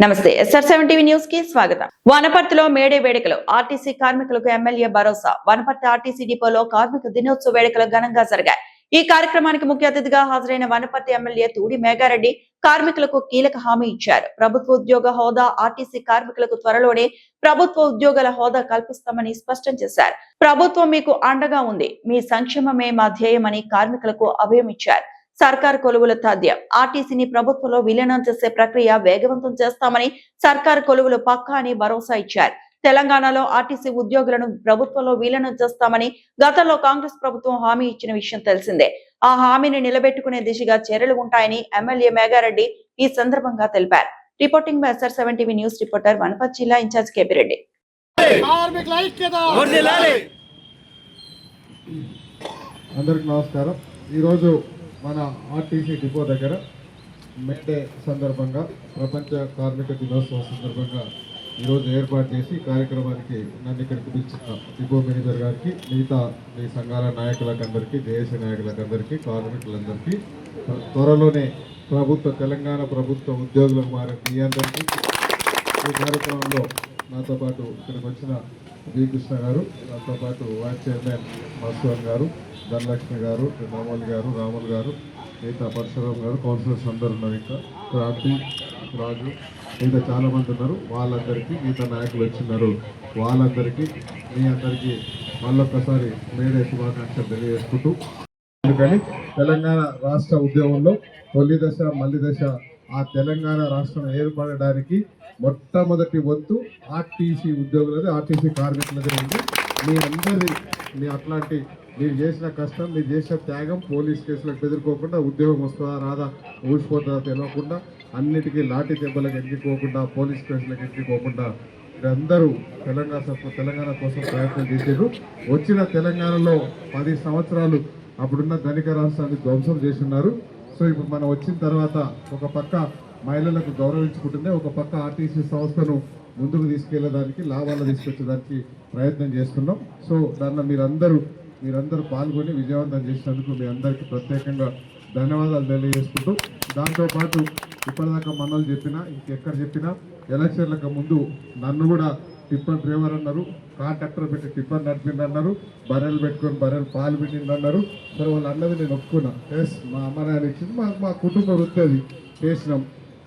నమస్తే SR7 TV news కి స్వాగతం. వనపర్తిలో మేడే వేడుకలు ఆర్టీసీ కార్మికులకు ఎమ్మెల్యే భరోసా. వనపర్తి ఆర్టీసీ డిపోలో కార్మిక దినోత్సవ వేడుకలు ఘనంగా జరిగాయి. ఈ కార్యక్రమానికి ముఖ్య అతిథిగా హాజరైన వనపర్తి ఎమ్మెల్యే తూడి మేఘారెడ్డి కార్మికులకు కీలక హామీ ఇచ్చారు. ప్రభుత్వ ఉద్యోగ హోదా ఆర్టీసీ కార్మికులకు త్వరలోనే ప్రభుత్వ ఉద్యోగాల హోదా కల్పిస్తామని స్పష్టం చేశారు. ప్రభుత్వం మీకు అండగా ఉంది, మీ సంక్షేమమే మా ధ్యేయమని కార్మికులకు అభయం ఇచ్చారు. సర్కార్ కొలువుల తథ్యం ఆర్టీసీని ప్రభుత్వంలో విలీనం చేసే ప్రక్రియ వేగవంతం చేస్తామని సర్కార్ కొలువులు పక్కా అని భరోసా ఇచ్చారు. తెలంగాణలో ఆర్టీసీ ఉద్యోగులను ప్రభుత్వంలో విలీనం చేస్తామని గతంలో కాంగ్రెస్ ప్రభుత్వం హామీ ఇచ్చిన విషయం తెలిసిందే. ఆ హామీని నిలబెట్టుకునే దిశగా చర్యలు ఉంటాయని ఎమ్మెల్యే మేఘారెడ్డి ఈ సందర్భంగా తెలిపారు. Reporting by SR7 TV news reporter Wanaparthy జిల్లా ఇన్ఛార్జ్ కేపీ రెడ్డి. అందరికి నమస్కారం. ఈరోజు మన ఆర్టీసీ డిపో దగ్గర మేడే సందర్భంగా ప్రపంచ కార్మిక దినోత్సవం సందర్భంగా ఈరోజు ఏర్పాటు చేసి కార్యక్రమానికి నన్ను ఇక్కడికి పిలిచిన డిపో మేనేజర్ గారికి, మిగతా మీ సంఘాల నాయకులకందరికీ, జేఏసీ నాయకులకందరికీ, కార్మికులందరికీ త్వరలోనే తెలంగాణ ప్రభుత్వ ఉద్యోగులకు మారే మీ అందరికీ ఈ కార్యక్రమంలో నాతో పాటు ఇక్కడికి వచ్చిన బి కృష్ణ గారు, నాతో పాటు వైస్ చైర్మన్ మధుసూదన్ గారు, ధనలక్ష్మి గారు, రాములు గారు, మిగతా పరశురామ్ గారు, కౌన్సిలర్స్ అందరు ఉన్నారు, ఇంకా క్రాంతి రాజు, మిగతా చాలామంది ఉన్నారు. వాళ్ళందరికీ మిగతా నాయకులు వచ్చిన్నారు. వాళ్ళందరికీ మీ అందరికీ మళ్ళొక్కసారి మేడే శుభాకాంక్షలు తెలియజేసుకుంటూ, అందుకని తెలంగాణ రాష్ట్ర ఉద్యమంలో తొలి దశ మల్లి దశ ఆ తెలంగాణ రాష్ట్రం ఏర్పడడానికి మొట్టమొదటి వంతు ఆర్టీసీ ఉద్యోగులది, ఆర్టీసీ కార్మికులది ఉంది. మీ అందరి అట్లాంటి మీరు చేసిన కష్టం, మీరు చేసిన త్యాగం పోలీస్ కేసులకు బెదిరిపోకుండా, ఉద్యోగం వస్తుందా రాదా ఊసిపోతుందా తెలియకుండా, అన్నిటికీ లాఠీ దెబ్బలకు ఎక్కిపోకుండా, పోలీస్ కేసులకు ఎక్కిపోకుండా మీరందరూ తెలంగాణ కోసం ప్రయత్నం చేశారు. వచ్చిన తెలంగాణలో 10 సంవత్సరాలు అప్పుడున్న ధనిక రాష్ట్రాన్ని ధ్వంసం చేస్తున్నారు. సో ఇప్పుడు మనం వచ్చిన తర్వాత ఒక పక్క మహిళలకు గౌరవించుకుంటుంది, ఒక పక్క ఆర్టీసీ సంస్థను ముందుకు తీసుకెళ్లేదానికి, లాభాలు తీసుకొచ్చేదానికి ప్రయత్నం చేస్తున్నాం. సో దాన్ని మీరందరూ పాల్గొని విజయవంతం చేసినందుకు మీ అందరికీ ప్రత్యేకంగా ధన్యవాదాలు తెలియజేసుకుంటూ, దాంతోపాటు ఇప్పటిదాకా మనోళ్ళు చెప్పినా ఇంకెక్కడ చెప్పినా ఎలక్షన్లకు ముందు నన్ను కూడా టిప్పర్ డ్రైవర్ అన్నారు, కాంట్రాక్టర్ పెట్టి టిప్పర్ నడిపిందన్నారు, బర్రెలు పెట్టుకొని బర్రెలు పాలు పెట్టిందన్నారు. సరే వాళ్ళు అన్నది నేను ఒప్పుకున్నా. ఎస్, మా అమ్మ నాయన ఇచ్చింది, మా కుటుంబ వృత్తి అది చేసినాం.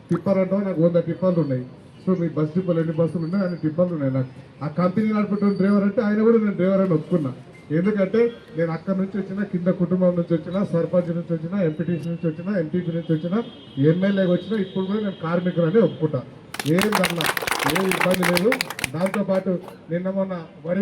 టిప్పర్ అంటే నాకు 100 టిప్పర్లు ఉన్నాయి. సో మీ బస్ డిపోలు ఎన్ని బస్సులు ఉన్నాయి, అన్ని టిప్పర్లు ఉన్నాయి. నాకు ఆ కంపెనీ నడిపెట్టిన డ్రైవర్ అంటే ఆయన కూడా నేను డ్రైవర్ అని ఒప్పుకున్నా. ఎందుకంటే నేను అక్కడి నుంచి వచ్చిన, కింద కుటుంబం నుంచి వచ్చిన, సర్పంచ్ నుంచి వచ్చిన, ఎంపీటీసీ నుంచి వచ్చిన, ఎంపీపీ నుంచి వచ్చిన, ఎమ్మెల్యేకి వచ్చిన, ఇప్పుడు కూడా నేను కార్మికులని ఒప్పుకుంటా. ఏం ఇబ్బంది లేదు. దాంతోపాటు నిన్న మొన్న